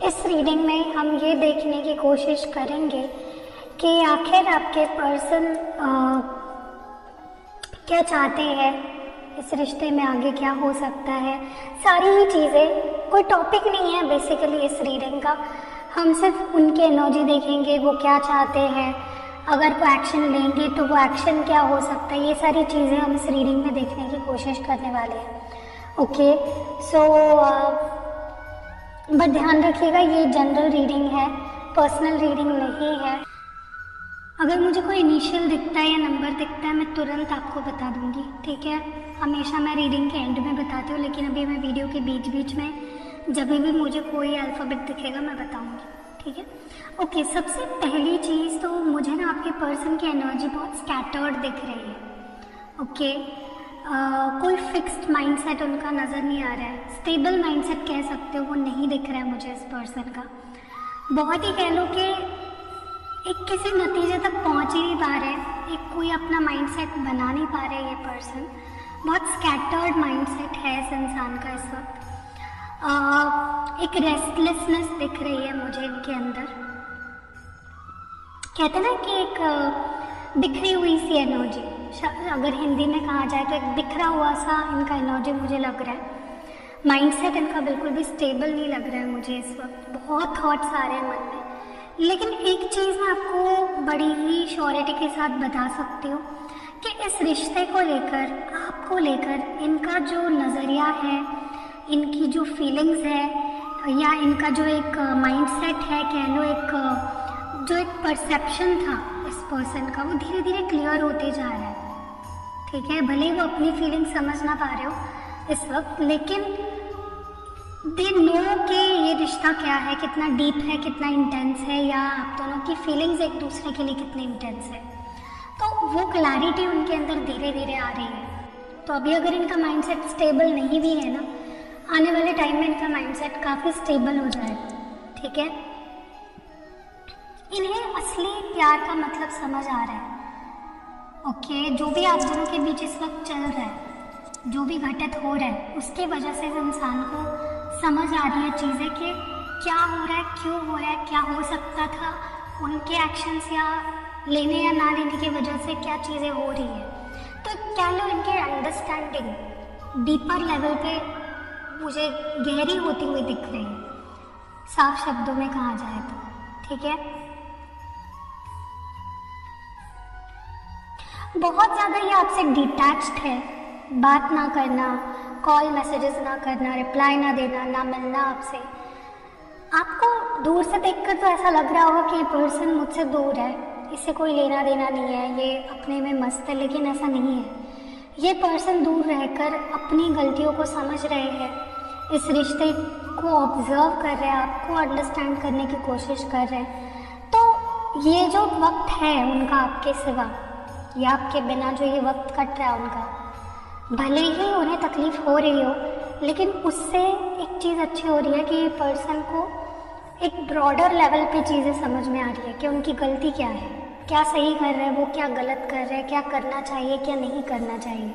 इस रीडिंग में हम ये देखने की कोशिश करेंगे कि आखिर आपके पर्सन क्या चाहते हैं, इस रिश्ते में आगे क्या हो सकता है, सारी ही चीज़ें। कोई टॉपिक नहीं है बेसिकली इस रीडिंग का, हम सिर्फ उनकी एनर्जी देखेंगे, वो क्या चाहते हैं, अगर वो एक्शन लेंगे तो वो एक्शन क्या हो सकता है, ये सारी चीज़ें हम इस रीडिंग में देखने की कोशिश करने वाले हैं। ओके, सो बट ध्यान रखिएगा ये जनरल रीडिंग है, पर्सनल रीडिंग नहीं है। अगर मुझे कोई इनिशियल दिखता है या नंबर दिखता है मैं तुरंत आपको बता दूंगी, ठीक है। हमेशा मैं रीडिंग के एंड में बताती हूँ, लेकिन अभी मैं वीडियो के बीच बीच में जब भी मुझे कोई अल्फ़ाबेट दिखेगा मैं बताऊंगी, ठीक है। ओके, सबसे पहली चीज़ तो मुझे ना आपके पर्सन की एनर्जी बहुत स्कैटर्ड दिख रही है। ओके, कोई फिक्स्ड माइंडसेट उनका नज़र नहीं आ रहा है, स्टेबल माइंडसेट कह सकते हो, वो नहीं दिख रहा है मुझे इस पर्सन का। बहुत ही कह लो कि एक किसी नतीजे तक पहुंच ही नहीं पा रहे, एक कोई अपना माइंडसेट बना नहीं पा रहे ये पर्सन। बहुत स्कैटर्ड माइंडसेट है इस इंसान का इस वक्त। एक रेस्टलेसनेस दिख रही है मुझे इनके अंदर। कहते हैं ना कि एक बिखरी हुई सी एनर्जी, अगर हिंदी में कहा जाए तो एक बिखरा हुआ सा इनका एनर्जी मुझे लग रहा है। माइंडसेट इनका बिल्कुल भी स्टेबल नहीं लग रहा है मुझे इस वक्त, बहुत थॉट्स आ रहे हैं मन में। लेकिन एक चीज़ मैं आपको बड़ी ही श्योरिटी के साथ बता सकती हूँ कि इस रिश्ते को लेकर, आपको लेकर इनका जो नज़रिया है, इनकी जो फीलिंग्स है, या इनका जो एक माइंडसेट है, कह लो एक जो एक परसेप्शन था इस पर्सन का, वो धीरे धीरे क्लियर होते जा रहा है, ठीक है। भले ही वो अपनी फीलिंग समझ ना पा रहे हो इस वक्त, लेकिन दे नो कि ये रिश्ता क्या है, कितना डीप है, कितना इंटेंस है, या आप दोनों की फीलिंग्स एक दूसरे के लिए कितनी इंटेंस है। तो वो क्लैरिटी उनके अंदर धीरे धीरे आ रही है। तो अभी अगर इनका माइंडसेट स्टेबल नहीं भी है ना, आने वाले टाइम में इनका माइंडसेट काफ़ी स्टेबल हो जाएगा, ठीक है। इन्हें असली प्यार का मतलब समझ आ रहा है। ओके, जो भी आप दोनों के बीच इस वक्त चल रहा है, जो भी घटित हो रहा है, उसके वजह से इस इंसान को समझ आ रही है चीज़ें कि क्या हो रहा है, क्यों हो रहा है, क्या हो सकता था, उनके एक्शंस या लेने या ना लेने की वजह से क्या चीज़ें हो रही है। तो क्या लो इनके अंडरस्टैंडिंग डीपर लेवल पे मुझे गहरी होती हुई दिख रही है, साफ शब्दों में कहा जाए तो, ठीक है। बहुत ज़्यादा ये आपसे डिटैच्ड है, बात ना करना, कॉल मैसेजेस ना करना, रिप्लाई ना देना, ना मिलना आपसे। आपको दूर से देखकर तो ऐसा लग रहा होगा कि ये पर्सन मुझसे दूर है, इससे कोई लेना देना नहीं है, ये अपने में मस्त है, लेकिन ऐसा नहीं है। ये पर्सन दूर रहकर अपनी गलतियों को समझ रहे हैं, इस रिश्ते को ऑब्जर्व कर रहे हैं, आपको अंडरस्टैंड करने की कोशिश कर रहे हैं। तो ये जो वक्त है उनका आपके सिवा, या आपके बिना जो ये वक्त कट रहा है उनका, भले ही उन्हें तकलीफ हो रही हो, लेकिन उससे एक चीज़ अच्छी हो रही है कि ये पर्सन को एक ब्रॉडर लेवल पे चीज़ें समझ में आ रही है कि उनकी गलती क्या है, क्या सही कर रहे हैं, वो क्या गलत कर रहे हैं, क्या करना चाहिए, क्या नहीं करना चाहिए।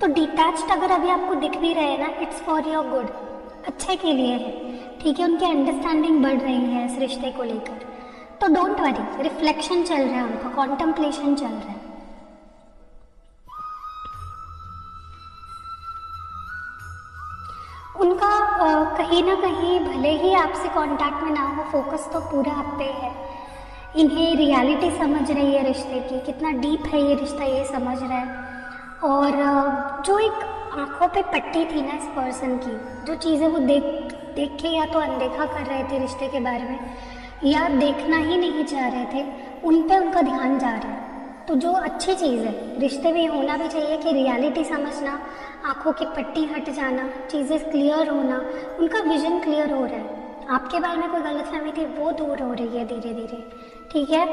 तो डिटैच्ड अगर अभी आपको दिख भी रहे हैं ना, इट्स फॉर योर गुड, अच्छे के लिए है, ठीक है। उनकी अंडरस्टैंडिंग बढ़ रही है इस रिश्ते को लेकर। तो डोंट वरी, रिफ्लेक्शन चल रहा है उनका, कॉन्टम्पलेशन चल रहा है। उनका कहीं ना कहीं भले ही आपसे कांटेक्ट में ना हो, फोकस तो पूरा आप पे है। इन्हें रियलिटी समझ रही है रिश्ते की, कितना डीप है ये रिश्ता ये समझ रहा है। और जो एक आंखों पे पट्टी थी ना इस पर्सन की, जो चीज़ें वो देख के या तो अनदेखा कर रहे थे रिश्ते के बारे में, या देखना ही नहीं चाह रहे थे, उन पे उनका ध्यान जा रहा है। तो जो अच्छी चीज़ है, रिश्ते में होना भी चाहिए कि रियलिटी समझना, आंखों की पट्टी हट जाना, चीज़ें क्लियर होना, उनका विजन क्लियर हो रहा है। आपके बारे में कोई गलतफहमी थी वो दूर हो रही है धीरे धीरे, ठीक है।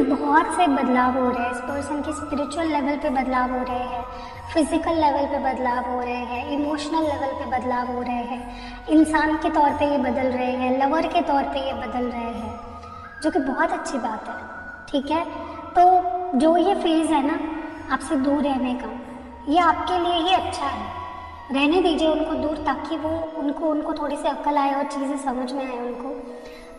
बहुत से बदलाव हो रहे हैं इस पर्सन के, स्पिरिचुअल लेवल पे बदलाव हो रहे हैं, फिजिकल लेवल पे बदलाव हो रहे हैं, इमोशनल लेवल पे बदलाव हो रहे हैं, इंसान के तौर पे ये बदल रहे हैं, लवर के तौर पे ये बदल रहे हैं, जो कि बहुत अच्छी बात है, ठीक है। तो जो ये फेज़ है ना आपसे दूर रहने का, ये आपके लिए ही अच्छा है। रहने दीजिए उनको दूर, ताकि वो उनको थोड़ी सी अक्ल आए और चीज़ें समझ में आए उनको।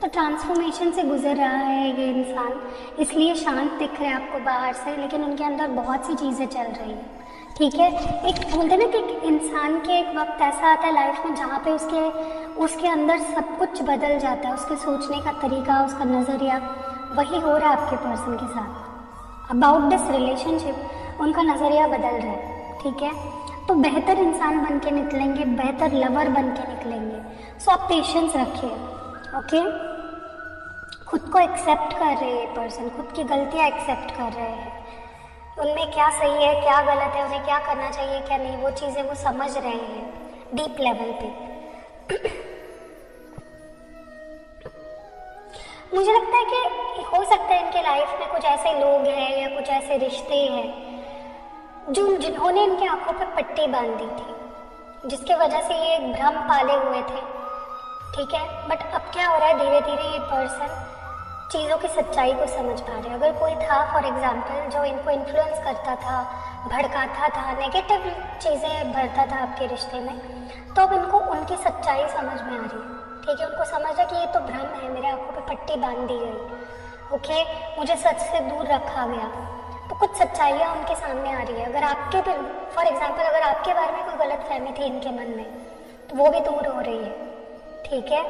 तो ट्रांसफॉर्मेशन से गुजर रहा है ये इंसान, इसलिए शांत दिख रहा है आपको बाहर से, लेकिन उनके अंदर बहुत सी चीज़ें चल रही हैं। ठीक है, एक बोलते ना कि एक इंसान के एक वक्त ऐसा आता है लाइफ में जहाँ पे उसके अंदर सब कुछ बदल जाता है, उसके सोचने का तरीका, उसका नज़रिया। वही हो रहा है आपके पर्सन के साथ। अबाउट दिस रिलेशनशिप उनका नज़रिया बदल रहा है। ठीक है, तो बेहतर इंसान बन के निकलेंगे, बेहतर लवर बन के निकलेंगे। सो आप पेशेंस रखिए। ओके, खुद को एक्सेप्ट कर रहे हैं पर्सन, खुद की गलतियाँ एक्सेप्ट कर रहे हैं, उनमें क्या सही है क्या गलत है, उन्हें क्या करना चाहिए क्या नहीं, वो चीज़ें वो समझ रहे हैं डीप लेवल पे। मुझे लगता है कि हो सकता है इनके लाइफ में कुछ ऐसे लोग हैं या कुछ ऐसे रिश्ते हैं जिन्होंने इनकी आंखों पे पट्टी बांधी थी, जिसके वजह से ये एक भ्रम पाले हुए थे। ठीक है, बट अब क्या हो रहा है, धीरे धीरे ये पर्सन चीज़ों की सच्चाई को समझ पा रहे हैं। अगर कोई था फॉर एग्जांपल जो इनको इन्फ्लुएंस करता था, भड़काता था, नेगेटिव चीज़ें भरता था आपके रिश्ते में, तो अब इनको उनकी सच्चाई समझ में आ रही है। ठीक है, उनको समझ है कि ये तो भ्रम है, मेरे आंखों पे पट्टी बांध दी गई। ओके, मुझे सच से दूर रखा गया। तो कुछ सच्चाइयाँ उनके सामने आ रही है। अगर आपके फॉर एग्जाम्पल अगर आपके बारे में कोई गलत फहमी थी इनके मन में, तो वो भी दूर हो रही है। ठीक है,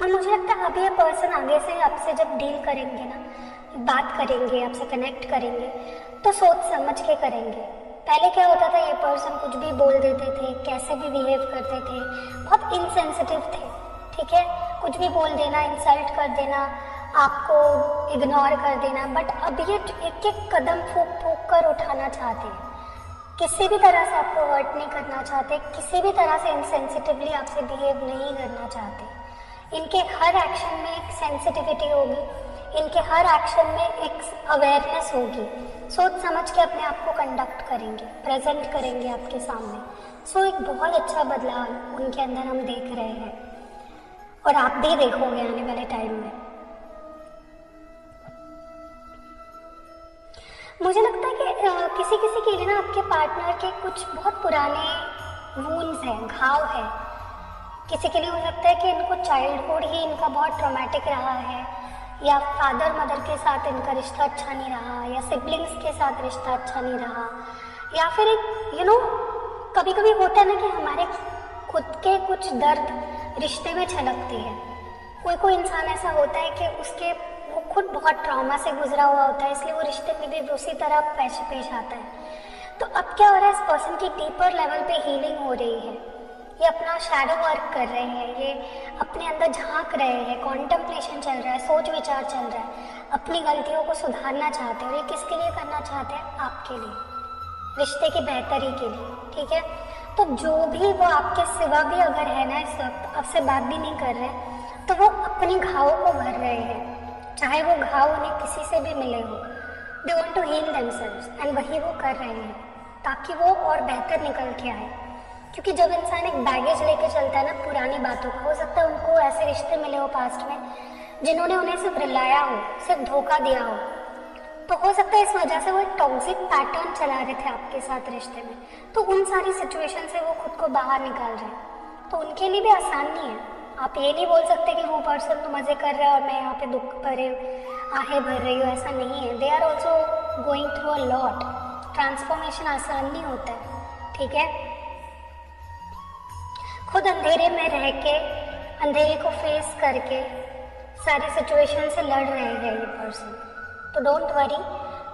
और मुझे लगता है अभी ये पर्सन आगे से आपसे जब डील करेंगे ना, बात करेंगे, आपसे कनेक्ट करेंगे, तो सोच समझ के करेंगे। पहले क्या होता था, ये पर्सन कुछ भी बोल देते थे, कैसे भी बिहेव करते थे, बहुत इनसेंसिटिव थे। ठीक है, कुछ भी बोल देना, इंसल्ट कर देना, आपको इग्नोर कर देना। बट अब ये एक एक कदम फूक फूक कर उठाना चाहते हैं, किसी भी तरह से आपको हर्ट नहीं करना चाहते, किसी भी तरह से इनसेंसिटिवली आपसे बिहेव नहीं करना चाहते। इनके हर एक्शन में एक सेंसिटिविटी होगी, इनके हर एक्शन में एक अवेयरनेस होगी। सोच समझ के अपने आप को कंडक्ट करेंगे, प्रेजेंट करेंगे आपके सामने। सो एक बहुत अच्छा बदलाव उनके अंदर हम देख रहे हैं, और आप भी देखोगे आने वाले टाइम में। मुझे लगता है कि किसी किसी के लिए ना आपके पार्टनर के कुछ बहुत पुराने वूंड्स हैं, घाव है। किसी के लिए हो सकता है कि इनको चाइल्डहुड ही इनका बहुत ट्रॉमेटिक रहा है, या फादर मदर के साथ इनका रिश्ता अच्छा नहीं रहा, या सिबलिंग्स के साथ रिश्ता अच्छा नहीं रहा, या फिर एक कभी कभी होता है ना कि हमारे खुद के कुछ दर्द रिश्ते में छलकते हैं। कोई इंसान ऐसा होता है कि वो खुद बहुत ट्रॉमा से गुजरा हुआ होता है, इसलिए वो रिश्ते में भी उसी तरह पेश आता है। तो अब क्या हो रहा है, इस पर्सन की डीपर लेवल पे हीलिंग हो रही है। ये अपना शैडो वर्क कर रहे हैं, ये अपने अंदर झांक रहे हैं, कॉन्टेम्पलेशन चल रहा है, सोच विचार चल रहा है, अपनी गलतियों को सुधारना चाहते हैं। और ये किसके लिए करना चाहते हैं? आपके लिए, रिश्ते की बेहतरी के लिए। ठीक है, तो जो भी वो आपके सिवा भी अगर है ना, इस वक्त आपसे बात भी नहीं कर रहे, तो वो अपने घावों को भर रहे हैं, चाहे वो घाव उन्हें किसी से भी मिले हो। They want to heal themselves, and वही वो कर रहे हैं ताकि वो और बेहतर निकल के आए। क्योंकि जब इंसान एक बैगेज लेके चलता है ना पुरानी बातों का, हो सकता है उनको ऐसे रिश्ते मिले हो पास्ट में जिन्होंने उन्हें सिर्फ रुलाया हो, सिर्फ धोखा दिया हो, तो हो सकता है इस वजह से वो एक टॉक्सिक पैटर्न चला रहे थे आपके साथ रिश्ते में। तो उन सारी सिचुएशन से वो खुद को बाहर निकाल रहे हैं। तो उनके लिए भी आसान नहीं है। आप ये नहीं बोल सकते कि वो पर्सन तो मज़े कर रहा है और मैं यहाँ पे दुख भरे आहें भर रही हूँ, ऐसा नहीं है। They are also going through a lot. Transformation आसान नहीं होता है। ठीक है, खुद अंधेरे में रह के, अंधेरे को फेस करके सारी सिचुएशन से लड़ रहे हैं ये पर्सन। तो डोंट वरी,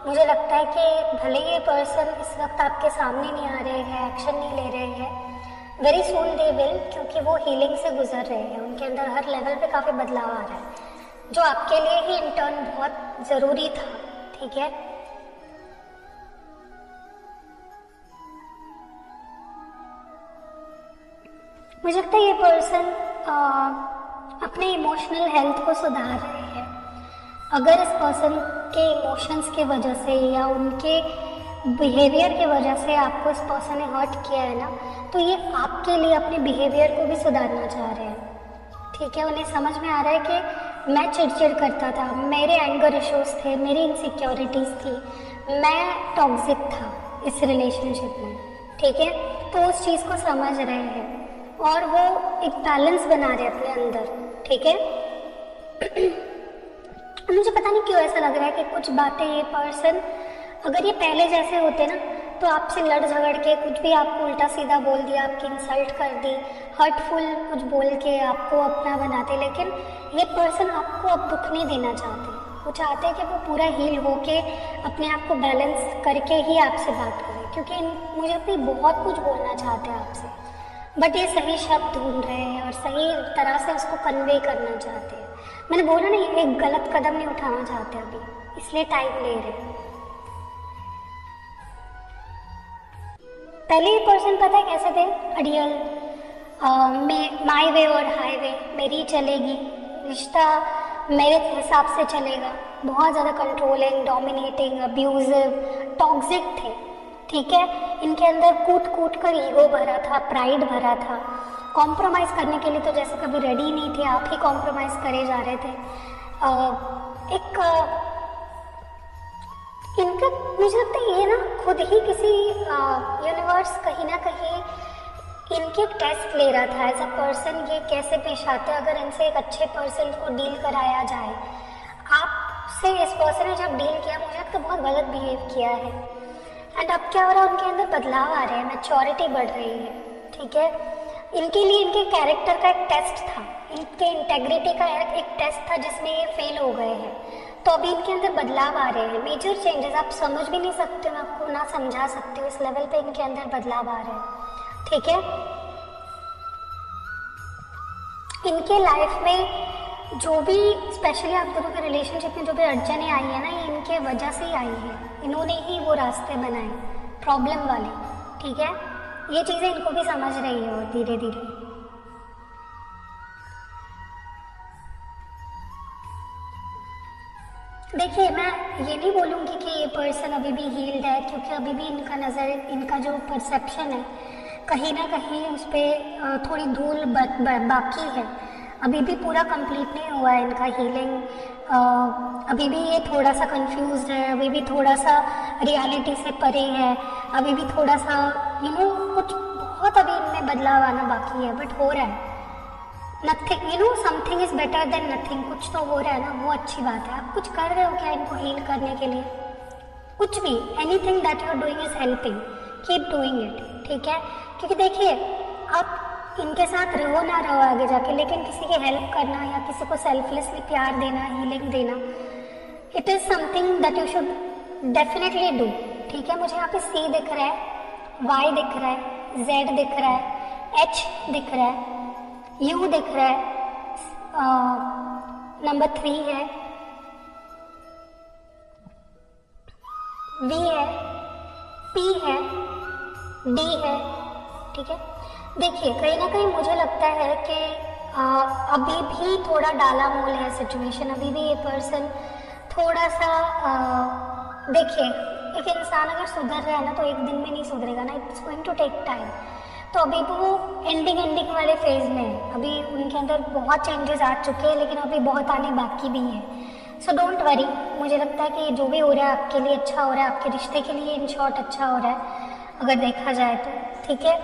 मुझे लगता है कि भले ये पर्सन इस वक्त आपके सामने नहीं आ रहे हैं, एक्शन नहीं ले रहे हैं, वेरी सून दे विल, क्योंकि वो हीलिंग से गुजर रहे हैं। उनके अंदर हर लेवल पे काफ़ी बदलाव आ रहा है, जो आपके लिए ही इंटर्न बहुत ज़रूरी था। ठीक है, मुझे लगता है ये पर्सन अपने इमोशनल हेल्थ को सुधार रहे हैं। अगर इस पर्सन के इमोशंस की वजह से या उनके बिहेवियर की वजह से आपको इस पर्सन ने हर्ट किया है ना, तो ये आपके लिए अपने बिहेवियर को भी सुधारना चाह रहे हैं। ठीक है, उन्हें समझ में आ रहा है कि मैं चिड़चिड़ करता था, मेरे एंगर इश्यूज थे, मेरी इनसिक्योरिटीज़ थी, मैं टॉक्सिक था, इस रिलेशनशिप में, ठीक है। तो उस चीज़ को समझ रहे हैं और वो एक बैलेंस बना रहे हैं अपने अंदर, ठीक है। मुझे पता नहीं क्यों ऐसा लग रहा है कि कुछ बातें ये पर्सन, अगर ये पहले जैसे होते ना तो आपसे लड़ झगड़ के कुछ भी आपको उल्टा सीधा बोल दिया, आपकी इंसल्ट कर दी, हर्टफुल कुछ बोल के आपको अपना बनाते, लेकिन ये पर्सन आपको अब दुख नहीं देना चाहते। वो चाहते हैं कि वो पूरा हील होके अपने आप को बैलेंस करके ही आपसे बात करें, क्योंकि मुझे अपनी बहुत कुछ बोलना चाहते हैं आपसे, बट ये सही शब्द ढूंढ रहे हैं और सही तरह से उसको कन्वे करना चाहते हैं। मैंने बोला ना, ये एक गलत कदम नहीं उठाना चाहते अभी, इसलिए टाइम ले रहे हैं। पहले ये पर्सन पता है कैसे थे, अड़ियल, माई वे और हाईवे मेरी चलेगी, रिश्ता मेरे हिसाब से चलेगा, बहुत ज़्यादा कंट्रोलिंग, डोमिनेटिंग, अब्यूजिव, टॉक्सिक थे, ठीक है। इनके अंदर कूट कूट कर ईगो भरा था, प्राइड भरा था, कॉम्प्रोमाइज़ करने के लिए तो जैसे कभी रेडी नहीं थे, आप ही कॉम्प्रोमाइज़ करे जा रहे थे। इनका मुझे लगता है ये ना खुद ही किसी यूनिवर्स कहीं ना कहीं इनके एक टेस्ट ले रहा था एज अ पर्सन, ये कैसे पेश आते हैं अगर इनसे एक अच्छे पर्सन को डील कराया जाए। आपसे इस पर्सन ने जब डील किया, मुझे लगता है बहुत गलत बिहेव किया है, एंड अब क्या हो रहा है, उनके अंदर बदलाव आ रहे हैं, मैच्योरिटी बढ़ रही है, ठीक है। इनके लिए इनके कैरेक्टर का एक टेस्ट था, इनके इंटेग्रिटी का एक टेस्ट था जिसमें ये फेल हो गए हैं, तो अभी इनके अंदर बदलाव आ रहे हैं, मेजर चेंजेस। आप समझ भी नहीं सकते, मैं आपको ना समझा सकती हूँ, इस लेवल पे इनके अंदर बदलाव आ रहे हैं, ठीक है। इनके लाइफ में जो भी, स्पेशली आप दोनों के रिलेशनशिप में जो भी अड़चनें आई है ना, ये इनके वजह से ही आई है, इन्होंने ही वो रास्ते बनाए प्रॉब्लम वाले, ठीक है। ये चीज़ें इनको भी समझ रही है और धीरे धीरे। देखिए, मैं ये नहीं बोलूँगी कि ये पर्सन अभी भी हील्ड है, क्योंकि अभी भी इनका नज़र, इनका जो परसेप्शन है कहीं ना कहीं उस पर थोड़ी धूल बाकी है, अभी भी पूरा कंप्लीट नहीं हुआ है इनका हीलिंग। अभी भी ये थोड़ा सा कंफ्यूज्ड है, अभी भी थोड़ा सा रियलिटी से परे है, अभी भी थोड़ा सा कुछ बहुत अभी इनमें बदलाव आना बाकी है, बट हो रहा है। Nothing, something is better than nothing, कुछ तो हो रहा है ना, वो अच्छी बात है। आप कुछ कर रहे हो क्या इनको हील करने के लिए? कुछ भी, anything that you are doing is helping, keep doing it, ठीक है। क्योंकि देखिए, आप इनके साथ रहो ना रहो आगे जाके, लेकिन किसी की हेल्प करना या किसी को सेल्फलेसली प्यार देना, हीलिंग देना, it is something that you should definitely do, ठीक है। मुझे यहाँ पे C दिख रहा है, Y दिख रहा है, Z दिख रहा है, H दिख रहा है, U दिख रहा है, नंबर 3 है, V है, P है, D है, ठीक है। देखिए, कहीं ना कहीं मुझे लगता है कि अभी भी थोड़ा डाला मोल है सिचुएशन, अभी भी ये पर्सन थोड़ा सा देखिए, एक इंसान अगर सुधर रहा है ना तो एक दिन में नहीं सुधरेगा ना, it's going to take time. तो अभी वो एंडिंग वाले फेज में है, अभी उनके अंदर बहुत चेंजेस आ चुके हैं, लेकिन अभी बहुत आने बाकी भी है। सो डोंट वरी, मुझे लगता है कि जो भी हो रहा है आपके लिए अच्छा हो रहा है, आपके रिश्ते के लिए इन शॉर्ट अच्छा हो रहा है अगर देखा जाए तो, ठीक है।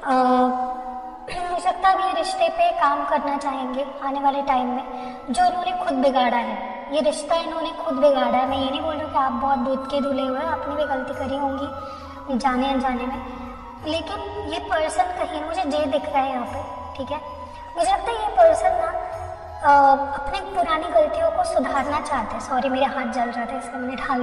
मुझे लगता है अभी ये रिश्ते पे काम करना चाहेंगे आने वाले टाइम में, जो इन्होंने खुद बिगाड़ा है, ये रिश्ता इन्होंने खुद बिगाड़ा है। मैं ये नहीं बोल रही हूँ कि आप बहुत दूध के धुले हुए हैं, आपने भी गलती करी होंगी जाने अनजाने में, लेकिन ये पर्सन कहीं, मुझे जे दिख रहा है यहाँ पे, ठीक है। मुझे लगता है ये पर्सन ना अपने पुरानी गलतियों को सुधारना चाहते हैं। सॉरी, मेरे हाथ जल रहा था इसलिए मैंने ढाल